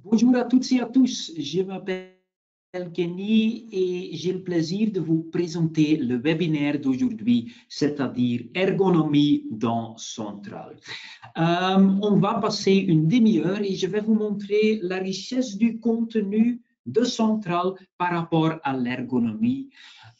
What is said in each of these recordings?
Bonjour à toutes et à tous, je m'appelle Kenny et j'ai le plaisir de vous présenter le webinaire d'aujourd'hui, c'est-à-dire ergonomie dans Central. On va passer une demi-heure et je vais vous montrer la richesse du contenu de Central par rapport à l'ergonomie.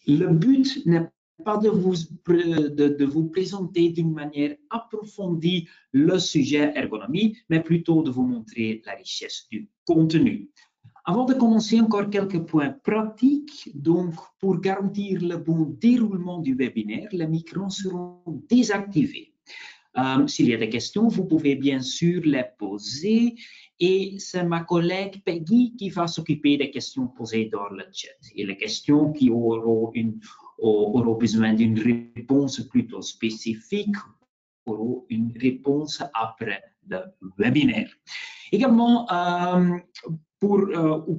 Le but n'est pas de vous présenter d'une manière approfondie le sujet ergonomie, mais plutôt de vous montrer la richesse du contenu. Avant de commencer, encore quelques points pratiques. Donc, pour garantir le bon déroulement du webinaire, les micros seront désactivés. S'il y a des questions, vous pouvez bien sûr les poser et c'est ma collègue Peggy qui va s'occuper des questions posées dans le chat. Et les questions qui auront besoin d'une réponse plutôt spécifique auront une réponse après le webinaire. Également,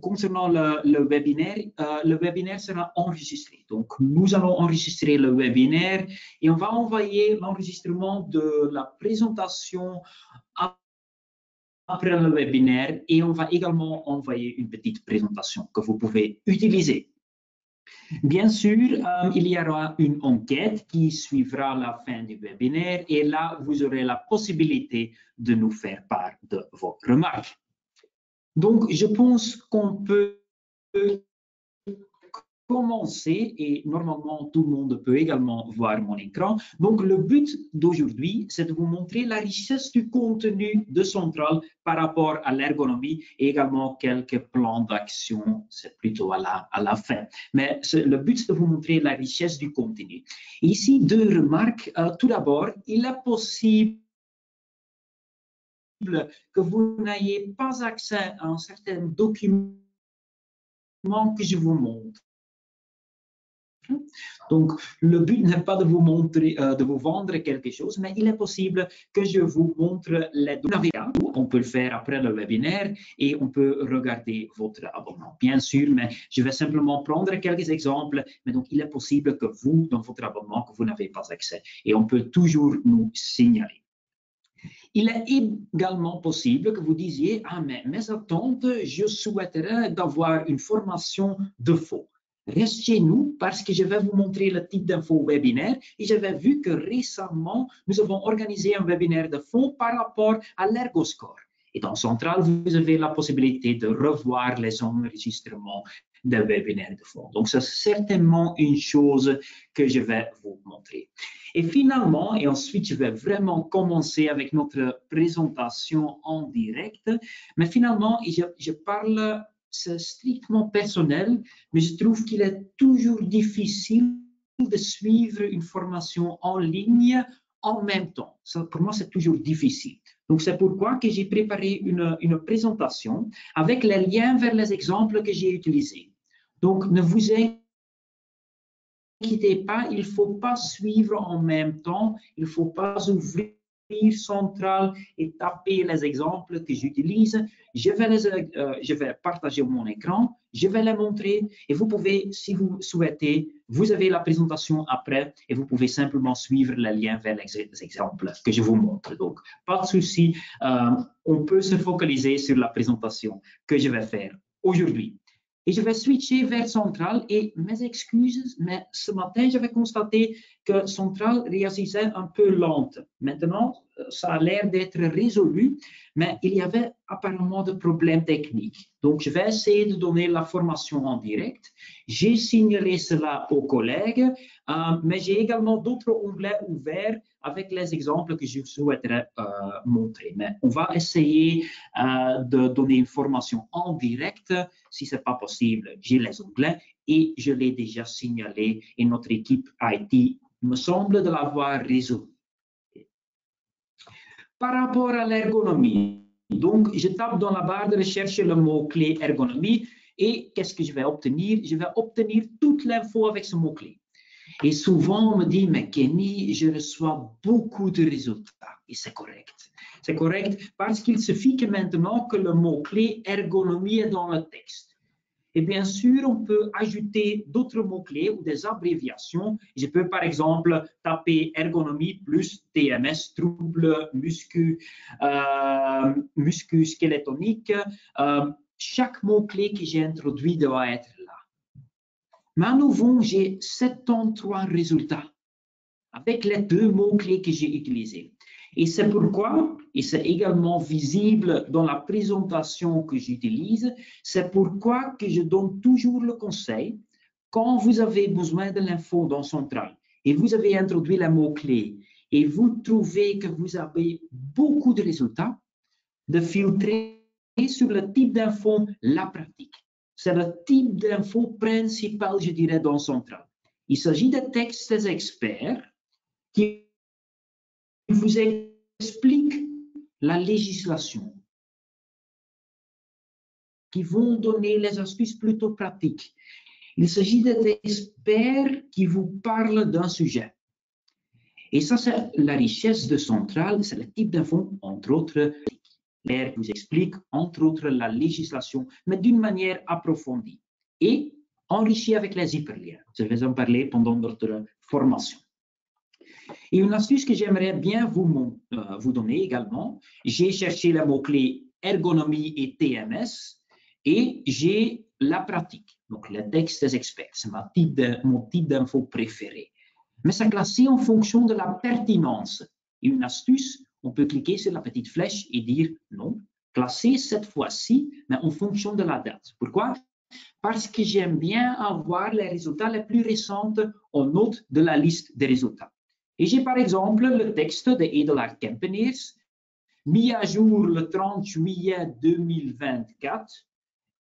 concernant le webinaire sera enregistré. Donc, nous allons enregistrer le webinaire et on va envoyer l'enregistrement de la présentation après le webinaire et on va également envoyer une petite présentation que vous pouvez utiliser. Bien sûr, il y aura une enquête qui suivra la fin du webinaire et là, vous aurez la possibilité de nous faire part de vos remarques. Donc, je pense qu'on peut commencer et normalement tout le monde peut également voir mon écran. Donc, le but d'aujourd'hui, c'est de vous montrer la richesse du contenu de Central par rapport à l'ergonomie et également quelques plans d'action, c'est plutôt à la fin. Mais le but, c'est de vous montrer la richesse du contenu. Ici, deux remarques. Tout d'abord, il est possible que vous n'ayez pas accès à un certain document que je vous montre. Donc, le but n'est pas de vous montrer, de vous vendre quelque chose, mais il est possible que je vous montre les documents. On peut le faire après le webinaire et on peut regarder votre abonnement. Bien sûr, mais je vais simplement prendre quelques exemples. Mais donc, il est possible que vous, dans votre abonnement, que vous n'avez pas accès. Et on peut toujours nous signaler. Il est également possible que vous disiez « Ah, mais mes attentes, je souhaiterais d'avoir une formation de faux. » Reste chez nous parce que je vais vous montrer le type d'info webinaire et j'avais vu que récemment, nous avons organisé un webinaire de fond par rapport à l'ErgoScore. Et dans Central, vous avez la possibilité de revoir les enregistrements des webinaires de fond. Donc, c'est certainement une chose que je vais vous montrer. Et finalement, et ensuite, je vais vraiment commencer avec notre présentation en direct. Mais finalement, je parle, c'est strictement personnel, mais je trouve qu'il est toujours difficile de suivre une formation en ligne en même temps. Ça, pour moi, c'est toujours difficile. Donc, c'est pourquoi que j'ai préparé une présentation avec les liens vers les exemples que j'ai utilisés. Donc, ne vous inquiétez pas, il ne faut pas suivre en même temps, il ne faut pas ouvrir Central et taper les exemples que j'utilise. Je vais partager mon écran, je vais les montrer et vous pouvez, si vous souhaitez, vous avez la présentation après et vous pouvez simplement suivre les liens vers les exemples que je vous montre. Donc, pas de souci, on peut se focaliser sur la présentation que je vais faire aujourd'hui. Et je vais switcher vers Central et mes excuses, mais ce matin, j'avais constaté que Central réagissait un peu lente. Maintenant, ça a l'air d'être résolu, mais il y avait apparemment de problèmes techniques. Donc, je vais essayer de donner la formation en direct. J'ai signalé cela aux collègues, mais j'ai également d'autres onglets ouverts avec les exemples que je souhaiterais montrer. Mais on va essayer de donner une formation en direct. Si ce n'est pas possible, j'ai les onglets et je l'ai déjà signalé et notre équipe IT me semble de l'avoir résolu. Par rapport à l'ergonomie, donc je tape dans la barre de recherche le mot-clé ergonomie et qu'est-ce que je vais obtenir? Je vais obtenir toute l'info avec ce mot-clé. Et souvent, on me dit, mais Kenny, je reçois beaucoup de résultats. Et c'est correct. C'est correct parce qu'il suffit que maintenant que le mot-clé ergonomie est dans le texte. Et bien sûr, on peut ajouter d'autres mots-clés ou des abréviations. Je peux par exemple taper ergonomie plus TMS, trouble muscu-squeletonique. Chaque mot-clé que j'ai introduit doit être là. Mais à nouveau, j'ai 73 résultats avec les 2 mots-clés que j'ai utilisés. Et c'est pourquoi, et c'est également visible dans la présentation que j'utilise, c'est pourquoi que je donne toujours le conseil, quand vous avez besoin de l'info dans Central et vous avez introduit les mots-clés et vous trouvez que vous avez beaucoup de résultats, de filtrer sur le type d'info la pratique. C'est le type d'info principal, je dirais, dans Central. Il s'agit de textes experts qui vous expliquent la législation, qui vont donner les astuces plutôt pratiques. Il s'agit d'experts qui vous parlent d'un sujet. Et ça, c'est la richesse de Central, c'est le type d'info, entre autres, qui vous explique, entre autres, la législation, mais d'une manière approfondie et enrichie avec les hyperliens. Je vais en parler pendant notre formation. Et une astuce que j'aimerais bien vous donner également, j'ai cherché les mots-clés ergonomie et TMS et j'ai la pratique, donc les textes des experts, c'est mon type d'info préféré. Mais c'est classé en fonction de la pertinence. Et une astuce, on peut cliquer sur la petite flèche et dire non, classer cette fois-ci, mais en fonction de la date. Pourquoi? Parce que j'aime bien avoir les résultats les plus récents en note de la liste des résultats. Et j'ai par exemple le texte de Edelard Kempeneers, mis à jour le 30 juillet 2024,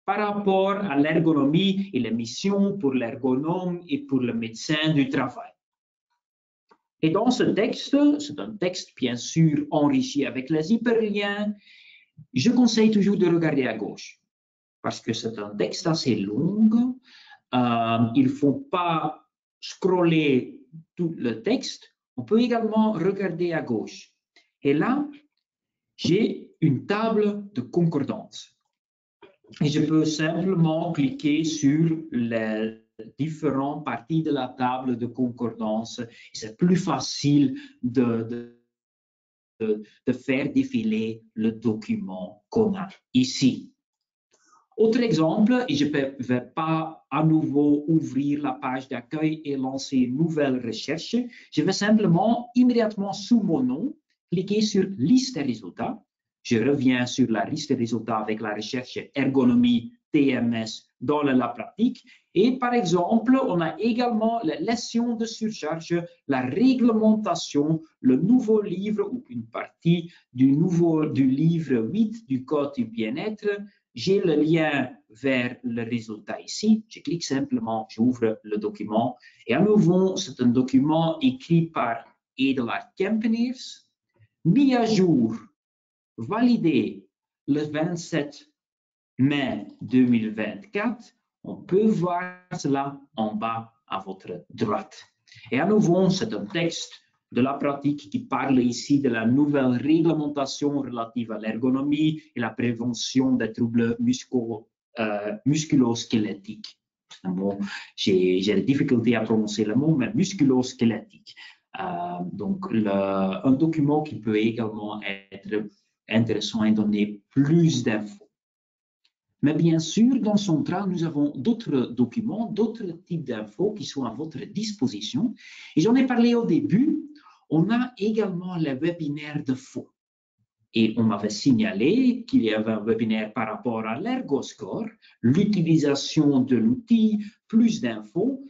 par rapport à l'ergonomie et les missions pour l'ergonome et pour le médecin du travail. Et dans ce texte, c'est un texte bien sûr enrichi avec les hyperliens, je conseille toujours de regarder à gauche, parce que c'est un texte assez long, il ne faut pas scroller tout le texte, on peut également regarder à gauche. Et là, j'ai une table de concordance. Et je peux simplement cliquer sur les différentes parties de la table de concordance. C'est plus facile de faire défiler le document qu'on a ici. Autre exemple, et je ne vais pas à nouveau ouvrir la page d'accueil et lancer une nouvelle recherche. Je vais simplement, immédiatement sous mon nom, cliquer sur liste des résultats. Je reviens sur la liste des résultats avec la recherche ergonomie TMS dans la pratique. Et par exemple, on a également la leçon de surcharge, la réglementation, le nouveau livre ou une partie du livre 8 du Code du bien-être. J'ai le lien vers le résultat ici. Je clique simplement, j'ouvre le document. Et à nouveau, c'est un document écrit par Edelard Kempeneers, mis à jour, validé le 27 mai 2024. On peut voir cela en bas à votre droite. Et à nouveau, c'est un texte de la pratique qui parle ici de la nouvelle réglementation relative à l'ergonomie et la prévention des troubles musculo-squelettiques. J'ai des difficultés à prononcer le mot, mais musculo-squelettique. Donc, un document qui peut également être intéressant et donner plus d'infos. Mais bien sûr, dans Central, nous avons d'autres documents, d'autres types d'infos qui sont à votre disposition. Et j'en ai parlé au début, on a également les webinaires de fond. Et on m'avait signalé qu'il y avait un webinaire par rapport à l'ErgoScore, l'utilisation de l'outil, plus d'infos.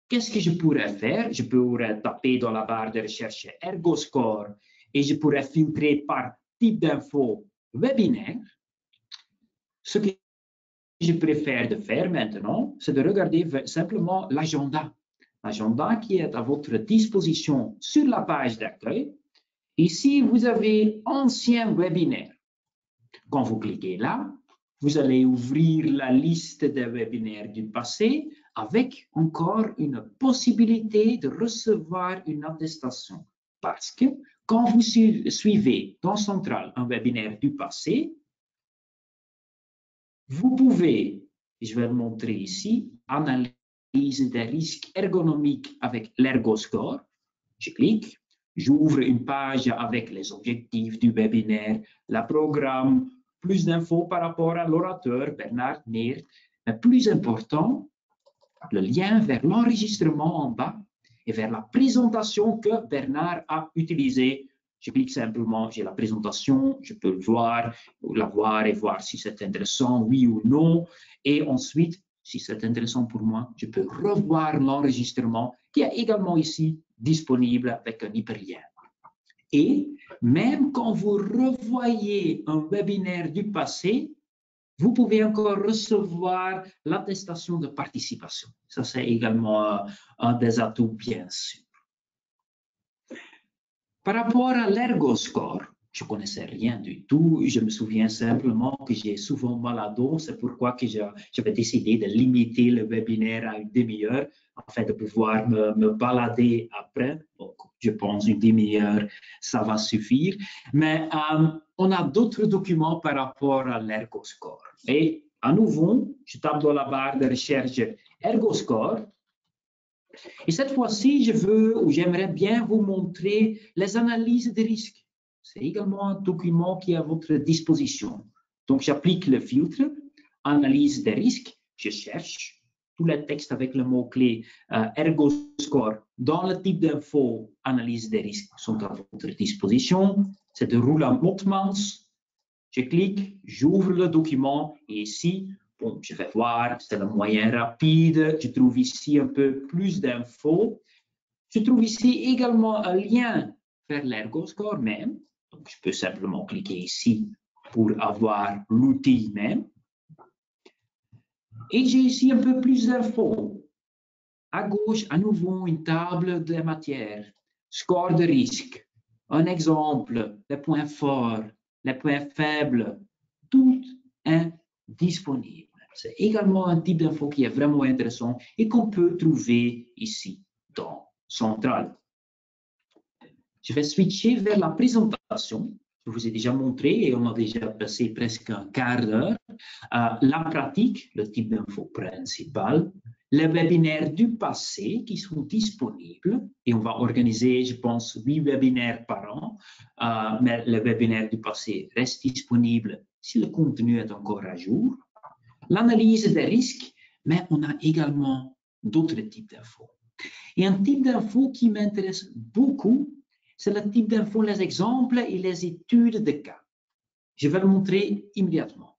Qu'est-ce que je pourrais faire? Je pourrais taper dans la barre de recherche ErgoScore et je pourrais filtrer par type d'info webinaire. Ce que je préfère de faire maintenant, c'est de regarder simplement l'agenda. L'agenda qui est à votre disposition sur la page d'accueil. Ici, vous avez ancien webinaire. Quand vous cliquez là, vous allez ouvrir la liste des webinaires du passé avec encore une possibilité de recevoir une attestation. Parce que quand vous suivez dans Central un webinaire du passé, vous pouvez Je vais le montrer ici. Analyse des risques ergonomiques avec l'ErgoScore. Je clique. J'ouvre une page avec les objectifs du webinaire, le programme, plus d'infos par rapport à l'orateur Bernard Neert. Mais plus important, le lien vers l'enregistrement en bas et vers la présentation que Bernard a utilisée. Je clique simplement, j'ai la présentation, je peux la voir et voir si c'est intéressant, oui ou non. Et ensuite, si c'est intéressant pour moi, je peux revoir l'enregistrement qui est également ici disponible avec un hyperlien. Et même quand vous revoyez un webinaire du passé, vous pouvez encore recevoir l'attestation de participation. Ça, c'est également un des atouts, bien sûr. Par rapport à l'ErgoScore, je ne connaissais rien du tout. Je me souviens simplement que j'ai souvent mal à dos. C'est pourquoi que j'avais décidé de limiter le webinaire à une demi-heure afin de pouvoir me balader après. Donc, je pense une demi-heure, ça va suffire. Mais on a d'autres documents par rapport à l'ErgoScore. Et à nouveau, je tape dans la barre de recherche ErgoScore. Et cette fois-ci, j'aimerais bien vous montrer les analyses de risques. C'est également un document qui est à votre disposition. Donc, j'applique le filtre, analyse des risques, je cherche tous les textes avec le mot-clé ErgoScore dans le type d'info, analyse des risques sont à votre disposition. C'est de Roland Motmans. Je clique, j'ouvre le document et ici, bon, je vais voir, c'est le moyen rapide. Je trouve ici un peu plus d'infos. Je trouve ici également un lien vers l'ErgoScore même. Donc, je peux simplement cliquer ici pour avoir l'outil même. Et j'ai ici un peu plus d'infos. À gauche, à nouveau, une table de matière. Score de risque. Un exemple, les points forts, les points faibles. Tout est disponible. C'est également un type d'info qui est vraiment intéressant et qu'on peut trouver ici dans Central. Je vais switcher vers la présentation. Je vous ai déjà montré et on a déjà passé presque un quart d'heure. La pratique, le type d'info principal, les webinaires du passé qui sont disponibles et on va organiser, je pense, 8 webinaires par an, mais les webinaires du passé restent disponibles si le contenu est encore à jour. L'analyse des risques, mais on a également d'autres types d'infos. Et un type d'info qui m'intéresse beaucoup, c'est le type d'info, les exemples et les études de cas. Je vais le montrer immédiatement.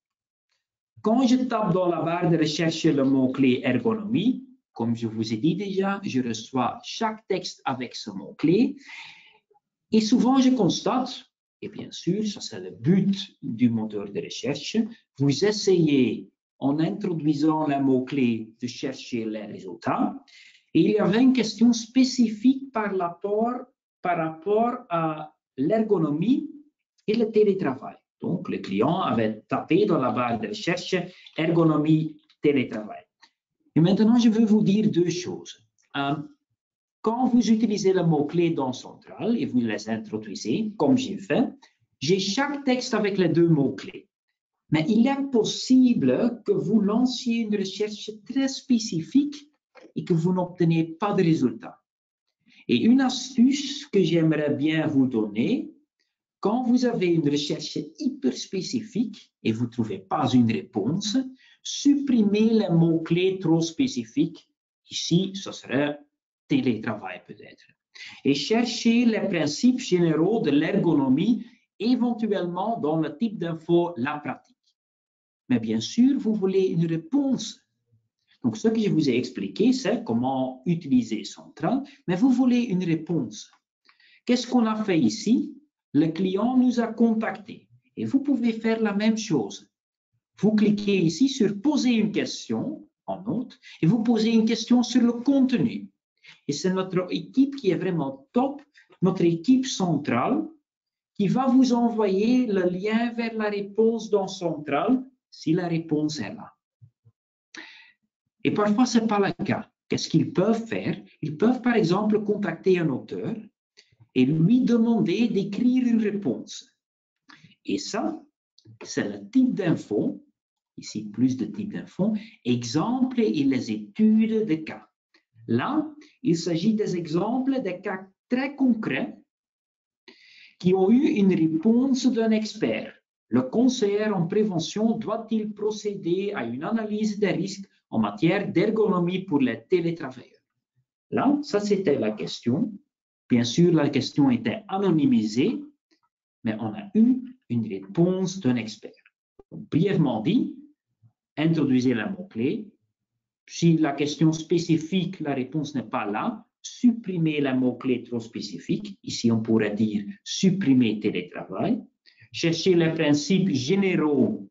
Quand je tape dans la barre de recherche le mot-clé ergonomie, comme je vous ai dit déjà, je reçois chaque texte avec ce mot-clé. Et souvent, je constate, et bien sûr, ça c'est le but du moteur de recherche, vous essayez en introduisant le mot-clé de chercher les résultats. Et il y avait une question spécifique par rapport à l'ergonomie et le télétravail. Donc, le client avait tapé dans la barre de recherche ergonomie, télétravail. Et maintenant, je veux vous dire deux choses. Quand vous utilisez le mot-clé dans Central et vous les introduisez, comme j'ai fait, j'ai chaque texte avec les deux mots-clés. Mais il est possible que vous lanciez une recherche très spécifique et que vous n'obtenez pas de résultat. Et une astuce que j'aimerais bien vous donner, quand vous avez une recherche hyper spécifique et vous ne trouvez pas une réponse, supprimez les mots-clés trop spécifiques. Ici, ce serait télétravail peut-être. Et cherchez les principes généraux de l'ergonomie, éventuellement dans le type d'info, la pratique. Mais bien sûr, vous voulez une réponse. Donc, ce que je vous ai expliqué, c'est comment utiliser Central, mais vous voulez une réponse. Qu'est-ce qu'on a fait ici? Le client nous a contactés et vous pouvez faire la même chose. Vous cliquez ici sur poser une question en note et vous posez une question sur le contenu. Et c'est notre équipe qui est vraiment top, notre équipe centrale, qui va vous envoyer le lien vers la réponse dans Central si la réponse est là. Et parfois, ce n'est pas le cas. Qu'est-ce qu'ils peuvent faire? Ils peuvent, par exemple, contacter un auteur et lui demander d'écrire une réponse. Et ça, c'est le type d'info. ici plus de types d'infos, exemples et les études de cas. Là, il s'agit des exemples de cas très concrets qui ont eu une réponse d'un expert. Le conseiller en prévention doit-il procéder à une analyse des risques en matière d'ergonomie pour les télétravailleurs? Là, ça c'était la question. Bien sûr, la question était anonymisée, mais on a eu une réponse d'un expert. Brièvement dit, introduisez le mot-clé. Si la question spécifique, la réponse n'est pas là, supprimez le mot-clé trop spécifique. Ici, on pourrait dire supprimer télétravail. Cherchez les principes généraux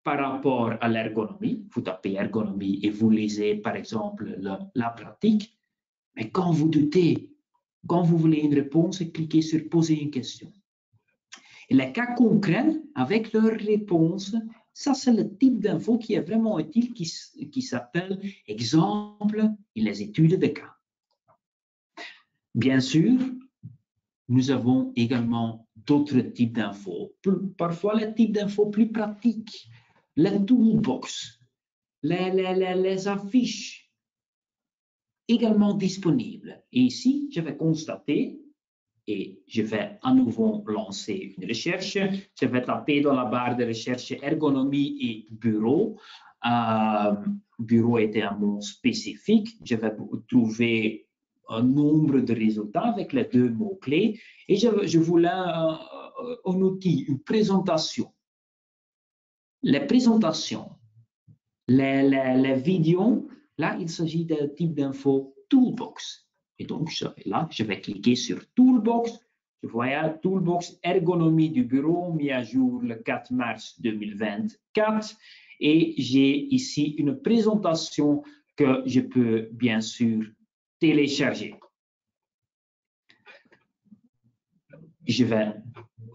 par rapport à l'ergonomie. Vous tapez ergonomie et vous lisez, par exemple, la pratique. Mais quand vous doutez, quand vous voulez une réponse, cliquez sur poser une question. Et les cas concrets, avec leur réponse, ça c'est le type d'info qui est vraiment utile, qui s'appelle exemple et les études de cas. Bien sûr, nous avons également d'autres types d'infos. Parfois, les types d'infos plus pratiques, les toolbox, les affiches, également disponibles. Et ici, je vais constater, et je vais à nouveau lancer une recherche. Je vais taper dans la barre de recherche ergonomie et bureau. Bureau était un mot spécifique. Je vais trouver un nombre de résultats avec les deux mots-clés. Et je voulais un outil, une présentation. Les présentations, les vidéos, là, il s'agit d'un type d'info toolbox. Et donc, là, je vais cliquer sur Toolbox. Je vois Toolbox ergonomie du bureau, mis à jour le 4 mars 2024. Et j'ai ici une présentation que je peux bien sûr télécharger. Je vais,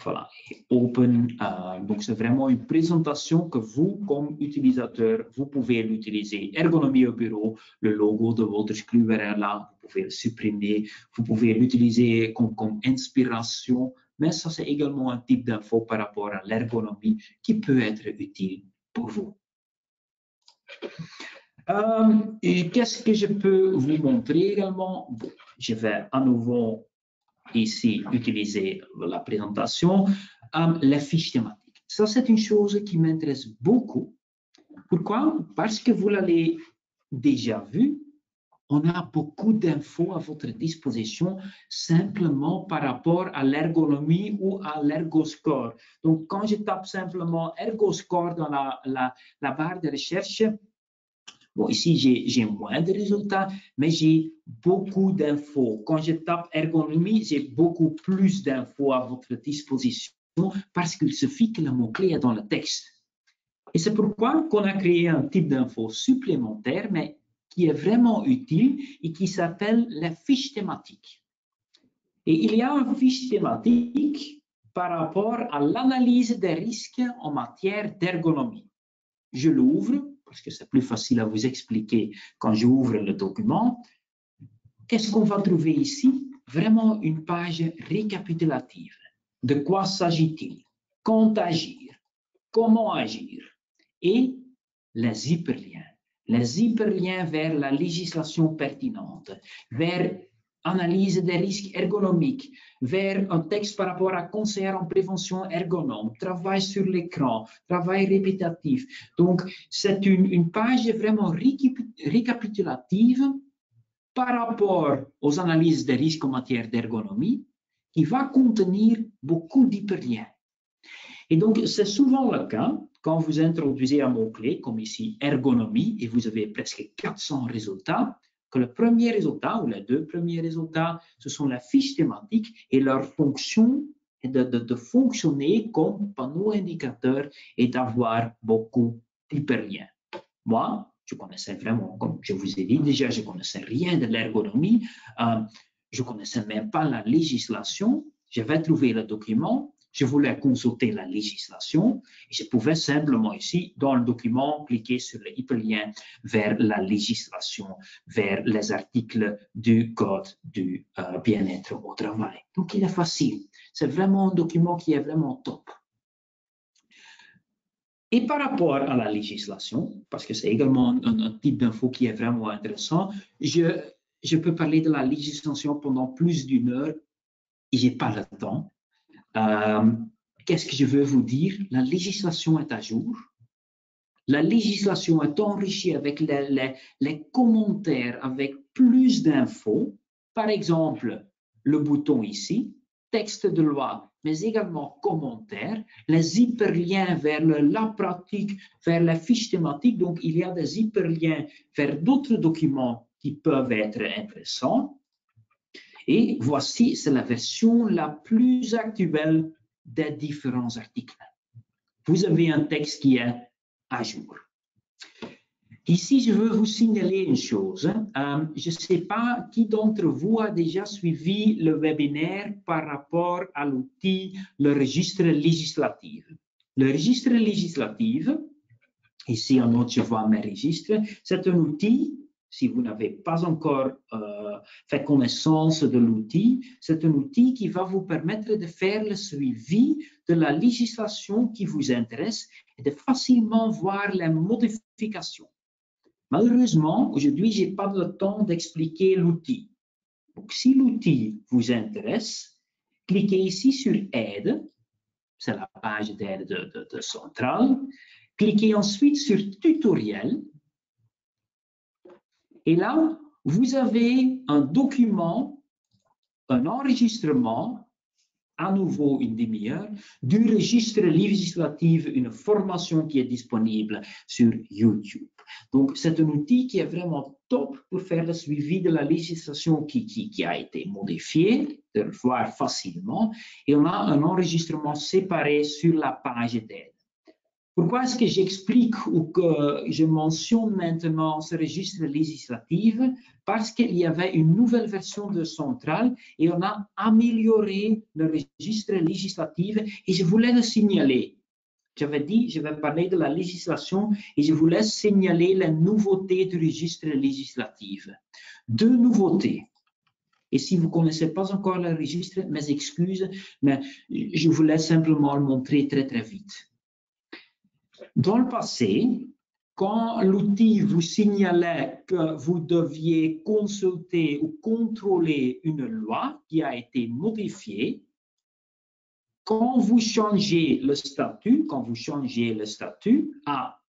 voilà, open. Donc, c'est vraiment une présentation que vous, comme utilisateur, vous pouvez l'utiliser. Ergonomie au bureau, le logo de votre scruwer là, vous pouvez le supprimer. Vous pouvez l'utiliser comme inspiration. Mais ça, c'est également un type d'info par rapport à l'ergonomie qui peut être utile pour vous. Et qu'est-ce que je peux vous montrer également? Bon, je vais à nouveau ici utiliser la présentation, les fiches thématiques. Ça, c'est une chose qui m'intéresse beaucoup. Pourquoi? Parce que vous l'avez déjà vu, on a beaucoup d'infos à votre disposition simplement par rapport à l'ergonomie ou à l'ergoscore. Donc, quand je tape simplement ergoscore dans la barre de recherche, bon, ici, j'ai moins de résultats, mais j'ai beaucoup d'infos. Quand je tape ergonomie, j'ai beaucoup plus d'infos à votre disposition parce qu'il suffit que le mot-clé est dans le texte. Et c'est pourquoi qu'on a créé un type d'info supplémentaire, mais qui est vraiment utile et qui s'appelle la fiche thématique. Et il y a une fiche thématique par rapport à l'analyse des risques en matière d'ergonomie. Je l'ouvre, parce que c'est plus facile à vous expliquer quand j'ouvre le document. Qu'est-ce qu'on va trouver ici? Vraiment une page récapitulative. De quoi s'agit-il? Quand agir? Comment agir? Et les hyperliens. Les hyperliens vers la législation pertinente, vers analyse des risques ergonomiques, vers un texte par rapport à conseiller en prévention ergonome, travail sur l'écran, travail répétitif. Donc, c'est une page vraiment récapitulative par rapport aux analyses des risques en matière d'ergonomie qui va contenir beaucoup d'hyperliens. Et donc, c'est souvent le cas quand vous introduisez un mot-clé, comme ici ergonomie, et vous avez presque 400 résultats, que le premier résultat ou les deux premiers résultats, ce sont les fiches thématiques et leur fonction est de fonctionner comme panneau indicateur et d'avoir beaucoup d'hyperliens. Moi, je connaissais vraiment, comme je vous ai dit déjà, je ne connaissais rien de l'ergonomie, je ne connaissais même pas la législation. Je vais trouver le document, je voulais consulter la législation et je pouvais simplement ici, dans le document, cliquer sur le hyperlien vers la législation, vers les articles du Code du bien-être au travail. Donc, il est facile. C'est vraiment un document qui est vraiment top. Et par rapport à la législation, parce que c'est également un type d'info qui est vraiment intéressant, je peux parler de la législation pendant plus d'une heure et je n'ai pas le temps. Qu'est-ce que je veux vous dire? La législation est à jour. La législation est enrichie avec les commentaires, avec plus d'infos. Par exemple, le bouton ici, texte de loi, mais également commentaires, les hyperliens vers la pratique, vers la fiche thématique. Donc, il y a des hyperliens vers d'autres documents qui peuvent être intéressants. Et voici, c'est la version la plus actuelle des différents articles. Vous avez un texte qui est à jour. Ici, je veux vous signaler une chose. Je ne sais pas qui d'entre vous a déjà suivi le webinaire par rapport à l'outil, le registre législatif. Le registre législatif, ici en haut, je vois mes registres, c'est un outil. Si vous n'avez pas encore fait connaissance de l'outil, c'est un outil qui va vous permettre de faire le suivi de la législation qui vous intéresse et de facilement voir les modifications. Malheureusement, aujourd'hui, je n'ai pas le temps d'expliquer l'outil. Donc, si l'outil vous intéresse, cliquez ici sur Aide, c'est la page d'aide de Centrale. Cliquez ensuite sur Tutoriel. Et là, vous avez un document, un enregistrement, à nouveau une demi-heure, du registre législatif, une formation qui est disponible sur YouTube. Donc, c'est un outil qui est vraiment top pour faire le suivi de la législation qui a été modifiée, de le voir facilement. Et on a un enregistrement séparé sur la page d'aide. Pourquoi est-ce que j'explique ou que je mentionne maintenant ce registre législatif? Parce qu'il y avait une nouvelle version de Centrale et on a amélioré le registre législatif et je voulais le signaler. J'avais dit, je vais parler de la législation et je voulais signaler les nouveautés du registre législatif. Deux nouveautés. Et si vous ne connaissez pas encore le registre, mes excuses, mais je voulais simplement le montrer très, très vite. Dans le passé, quand l'outil vous signalait que vous deviez consulter ou contrôler une loi qui a été modifiée, quand vous changez le statut,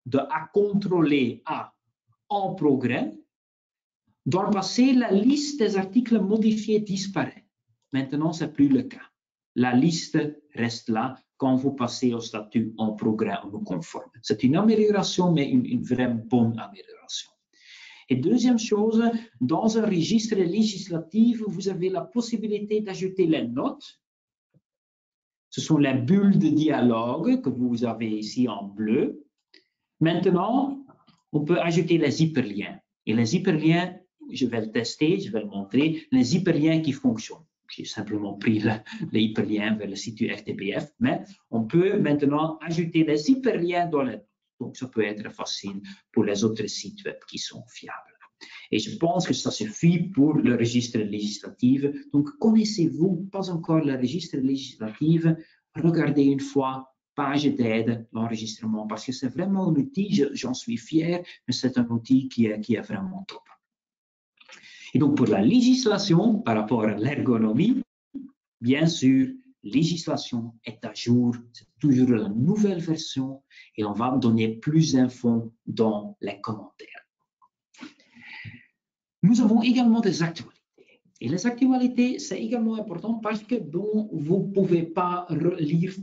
de à contrôler à en progrès, dans le passé, la liste des articles modifiés disparaît. Maintenant, ce n'est plus le cas. La liste reste là quand vous passez au statut en progrès ou conforme. C'est une amélioration, mais une vraiment bonne amélioration. Et deuxième chose, dans un registre législatif, vous avez la possibilité d'ajouter les notes. Ce sont les bulles de dialogue que vous avez ici en bleu. Maintenant, on peut ajouter les hyperliens. Et les hyperliens, je vais le tester, je vais le montrer, les hyperliens qui fonctionnent. J'ai simplement pris les hyperliens vers le site du RTBF, mais on peut maintenant ajouter les hyperliens dans les notes. Donc, ça peut être facile pour les autres sites web qui sont fiables. Et je pense que ça suffit pour le registre législatif. Donc, connaissez-vous pas encore le registre législatif? Regardez une fois, page d'aide, l'enregistrement, parce que c'est vraiment un outil, j'en suis fier, mais c'est un outil qui est vraiment top. Et donc, pour la législation, par rapport à l'ergonomie, bien sûr, législation est à jour, c'est toujours la nouvelle version et on va donner plus d'infos dans les commentaires. Nous avons également des actualités. Et les actualités, c'est également important parce que bon, vous ne pouvez pas lire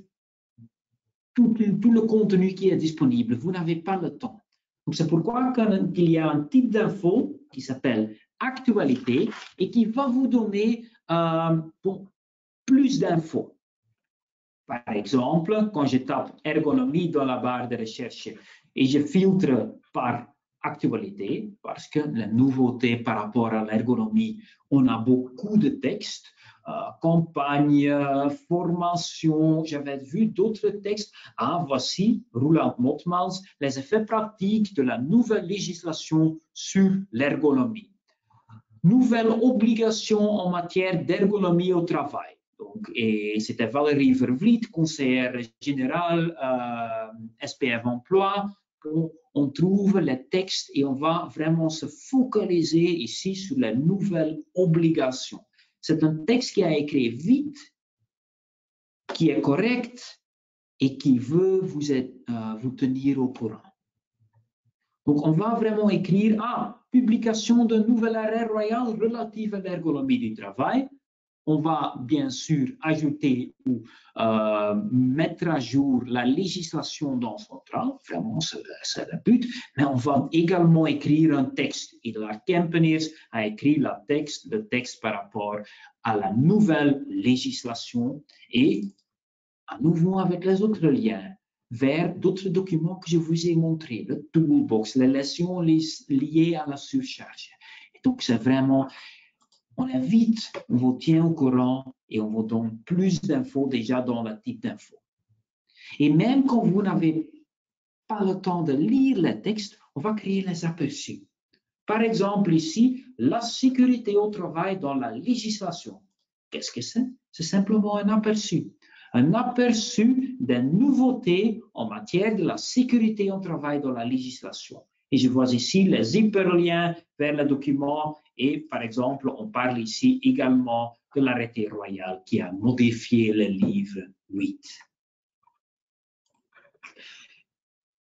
tout le contenu qui est disponible. Vous n'avez pas le temps. Donc, c'est pourquoi il y a un type d'info qui s'appelle actualité et qui va vous donner plus d'infos. Par exemple, quand je tape ergonomie dans la barre de recherche et je filtre par actualité, parce que la nouveauté par rapport à l'ergonomie, on a beaucoup de textes, campagne, formation, j'avais vu d'autres textes. Ah, voici, Roland Motmans, les effets pratiques de la nouvelle législation sur l'ergonomie. Nouvelle obligation en matière d'ergonomie au travail. Donc, et c'était Valérie Vervliet, conseillère générale, SPF Emploi. On trouve les textes et on va vraiment se focaliser ici sur les nouvelles obligations. C'est un texte qui a écrit vite, qui est correct et qui veut vous tenir au courant. Donc, on va vraiment écrire publication d'un nouvel arrêt royal relatif à l'ergonomie du travail. On va bien sûr ajouter ou mettre à jour la législation dans centrale, vraiment c'est le but, mais on va également écrire un texte. Et la Kempeneers a écrit le texte par rapport à la nouvelle législation et à nouveau avec les autres liens vers d'autres documents que je vous ai montrés, le toolbox, les leçons liées à la surcharge. Et donc c'est vraiment... On invite, on vous tient au courant et on vous donne plus d'infos déjà dans le type d'infos. Et même quand vous n'avez pas le temps de lire les textes, on va créer les aperçus. Par exemple, ici, la sécurité au travail dans la législation. Qu'est-ce que c'est? C'est simplement un aperçu. Un aperçu des nouveautés en matière de la sécurité au travail dans la législation. Et je vois ici les hyperliens vers le document. Et par exemple, on parle ici également de l'arrêté royal qui a modifié le livre 8.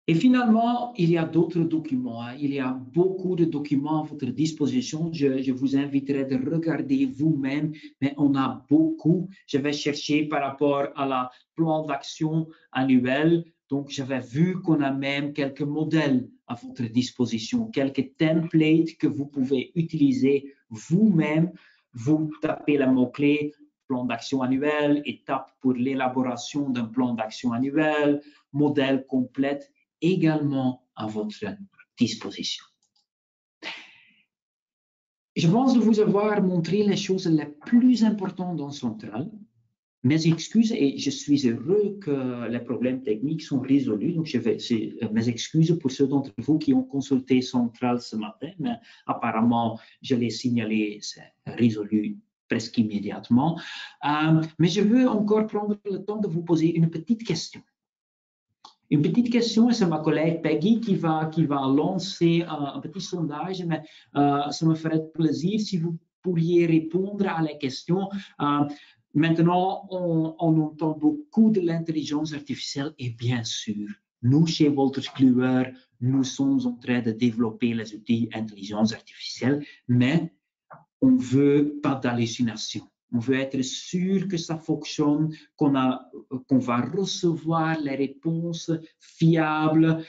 Et finalement, il y a d'autres documents. Il y a beaucoup de documents à votre disposition. Je vous inviterai de regarder vous-même, mais on a beaucoup. Je vais chercher par rapport à la plan d'action annuel. Donc, j'avais vu qu'on a même quelques modèles à votre disposition, quelques templates que vous pouvez utiliser vous-même. Vous tapez le mot-clé plan d'action annuel, étape pour l'élaboration d'un plan d'action annuel, modèle complet également à votre disposition. Je pense de vous avoir montré les choses les plus importantes dans Central. Mes excuses et je suis heureux que les problèmes techniques sont résolus. Donc, mes excuses pour ceux d'entre vous qui ont consulté Central ce matin, mais apparemment, je l'ai signalé, c'est résolu presque immédiatement. Mais je veux encore prendre le temps de vous poser une petite question. Une petite question, et c'est ma collègue Peggy qui va lancer un petit sondage, mais ça me ferait plaisir si vous pourriez répondre à la question. Maintenant, on entend beaucoup de l'intelligence artificielle et bien sûr, nous, chez Wolters Kluwer, nous sommes en train de développer les outils d'intelligence artificielle, mais on ne veut pas d'hallucination. On veut être sûr que ça fonctionne, qu'on va recevoir les réponses fiables.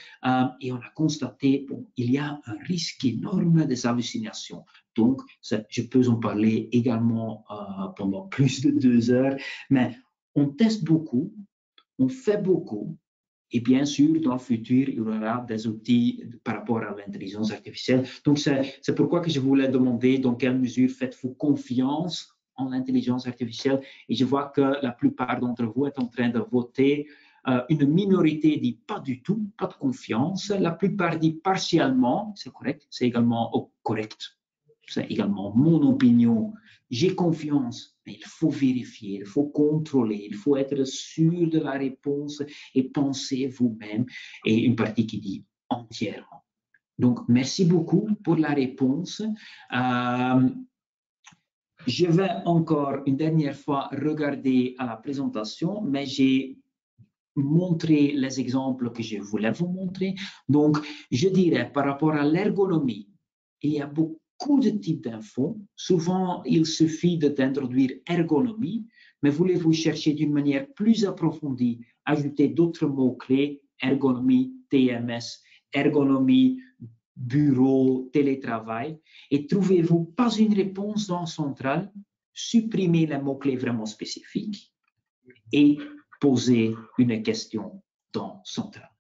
Et on a constaté qu'il y a un risque énorme des hallucinations. Donc, je peux en parler également pendant plus de 2 heures. Mais on teste beaucoup, on fait beaucoup. Et bien sûr, dans le futur, il y aura des outils par rapport à l'intelligence artificielle. Donc, c'est pourquoi que je voulais demander dans quelle mesure faites-vous confiance en l'intelligence artificielle. Et je vois que la plupart d'entre vous est en train de voter. Une minorité dit pas du tout, pas de confiance. La plupart dit partiellement, c'est correct, c'est également correct. C'est également mon opinion. J'ai confiance, mais il faut vérifier, il faut contrôler, il faut être sûr de la réponse et penser vous-même. Et une partie qui dit entièrement. Donc, merci beaucoup pour la réponse. Je vais encore une dernière fois regarder à la présentation, mais j'ai montré les exemples que je voulais vous montrer. Donc, je dirais par rapport à l'ergonomie, il y a beaucoup de types d'infos. Souvent, il suffit d'introduire ergonomie, mais voulez-vous chercher d'une manière plus approfondie, ajouter d'autres mots-clés, ergonomie, TMS, ergonomie, bureau, télétravail, et trouvez-vous pas une réponse dans Central, supprimez les mots-clés vraiment spécifiques et posez une question dans Central.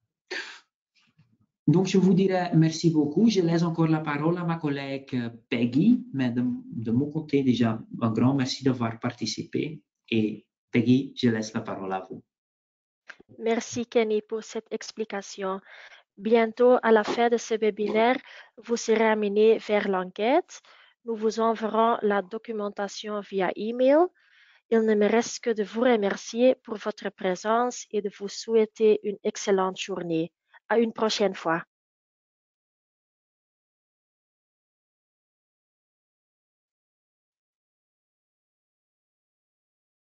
Donc, je vous dirais merci beaucoup. Je laisse encore la parole à ma collègue Peggy, mais de mon côté, déjà, un grand merci d'avoir participé. Et Peggy, je laisse la parole à vous. Merci Kenny pour cette explication. Bientôt, à la fin de ce webinaire, vous serez amené vers l'enquête. Nous vous enverrons la documentation via email. Il ne me reste que de vous remercier pour votre présence et de vous souhaiter une excellente journée. À une prochaine fois.